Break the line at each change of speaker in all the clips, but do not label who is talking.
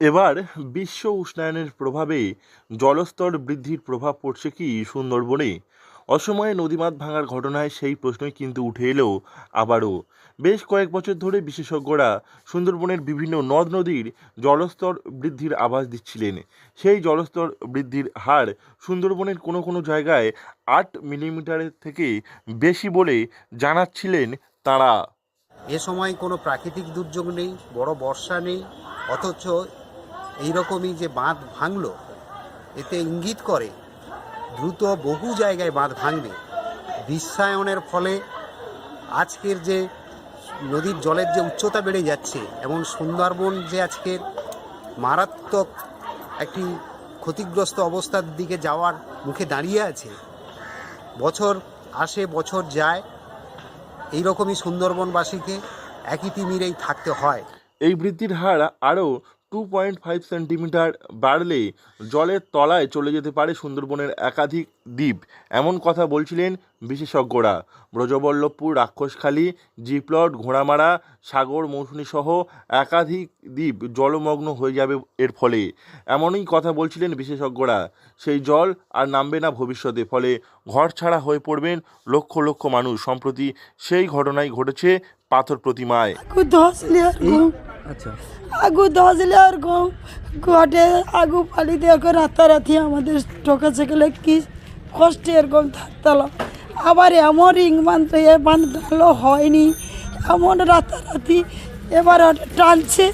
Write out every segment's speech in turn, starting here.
এবার বিশ্ব উষ্ণায়নের প্রভাবে জলস্তর বৃদ্ধির প্রভাব পড়ছে কি সুন্দরবনে? অসময়ে নদীবাঁধ ভাঙার ঘটনায় সেই প্রশ্নই কিন্তু উঠে এলো আবারও। বেশ কয়েক বছর ধরে বিশেষজ্ঞরা সুন্দরবনের বিভিন্ন নদ নদীর জলস্তর বৃদ্ধির আভাস দিচ্ছিলেন। সেই জলস্তর বৃদ্ধির হার সুন্দরবনের কোনো কোনো জায়গায় 8 মিলিমিটারের থেকে বেশি বলে জানাচ্ছিলেন তাঁরা।
এ সময় কোনো প্রাকৃতিক দুর্যোগ নেই, বড় বর্ষা নেই, অথচ এইরকমই যে বাঁধ ভাঙলো, এতে ইঙ্গিত করে দ্রুত বহু জায়গায় বাঁধ ভাঙবে। বিশ্বায়নের ফলে আজকের যে নদীর জলের যে উচ্চতা বেড়ে যাচ্ছে এবং সুন্দরবন যে আজকের মারাত্মক একটি ক্ষতিগ্রস্ত অবস্থার দিকে যাওয়ার মুখে দাঁড়িয়ে আছে। বছর আসে বছর যায়, এইরকমই সুন্দরবনবাসীকে একই তিমিরেই থাকতে হয়।
এই বৃদ্ধির হার আরও 2.5 সেন্টিমিটার বাড়লে জলের তলায় চলে যেতে পারে সুন্দরবনের একাধিক দ্বীপ, এমন কথা বলছিলেন বিশেষজ্ঞরা। ব্রজবল্লভপুর, রাক্ষসখালী, জিপ্লট, ঘোড়ামারা, সাগর মৌসুমী সহ একাধিক দ্বীপ জলমগ্ন হয়ে যাবে এর ফলে, এমনই কথা বলছিলেন বিশেষজ্ঞরা। সেই জল আর নামবে না ভবিষ্যতে, ফলে ঘরছাড়া হয়ে পড়বেন লক্ষ লক্ষ মানুষ। সম্প্রতি সেই ঘটনাই ঘটেছে পাথর প্রতিমায়।
আগু ধসলে
আচ্ছা,
আগু ধসলে আর ঘটে আগু পানি দেখো রাতারাতি আমাদের ঠকাছে গেলে কি কষ্টে এরকম থাকতাম। আবার এমন রিং বাঁধতে এ বাঁধলো হয়নি, এমন রাতারাতি এবার ওটা টানছে।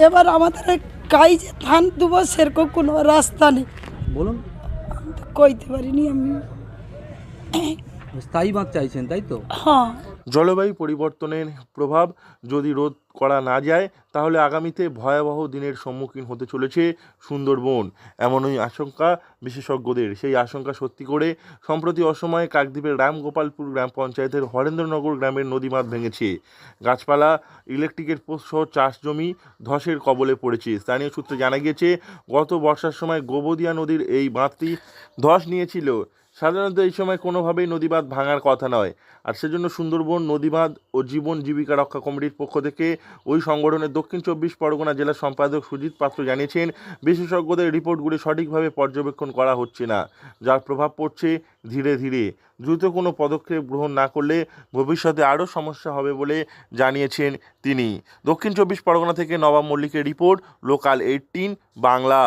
এবার আমাদের গাই যে ধান দেবো সেরকম কোনো রাস্তা নেই।
বলুন।
আমি তো কইতে পারিনি আমি।
স্থায়ী বাঁধ চাইছেন, তাই তো?
হ্যাঁ,
জলবায়ু পরিবর্তনের প্রভাব যদি রোধ করা না যায়, তাহলে আগামীতে ভয়াবহ দিনের সম্মুখীন হতে চলেছে সুন্দরবন, এমনই আশঙ্কা বিশেষজ্ঞদের। সেই আশঙ্কা সত্যি করে সম্প্রতি অসময়ে কাকদ্বীপের রামগোপালপুর গ্রাম পঞ্চায়েতের হরেন্দ্রনগর গ্রামের নদীবাঁধ ভেঙেছে। গাছপালা, ইলেকট্রিকের পোস্ট সহ চাষ জমি ধসের কবলে পড়েছে। স্থানীয় সূত্রে জানা গিয়েছে, গত বর্ষার সময় গোবদিয়া নদীর এই বাঁধটি ধস নিয়েছিল। সাধারণত এই সময় কোনোভাবেই নদীবাঁধ ভাঙার কথা নয়, আর সেজন্য সুন্দরবন নদীবাঁধ ও জীবন জীবিকা রক্ষা কমিটির পক্ষ থেকে ওই সংগঠনের দক্ষিণ 24 পরগনা জেলা সম্পাদক সুজিত পাত্র জানিয়েছেন, বিশেষজ্ঞদের রিপোর্টগুলি সঠিকভাবে পর্যবেক্ষণ করা হচ্ছে না, যার প্রভাব পড়ছে ধীরে ধীরে। দ্রুত কোনো পদক্ষেপ গ্রহণ না করলে ভবিষ্যতে আরও সমস্যা হবে বলে জানিয়েছেন তিনি। দক্ষিণ 24 পরগনা থেকে নবাব মল্লিকের রিপোর্ট, লোকাল 18 বাংলা।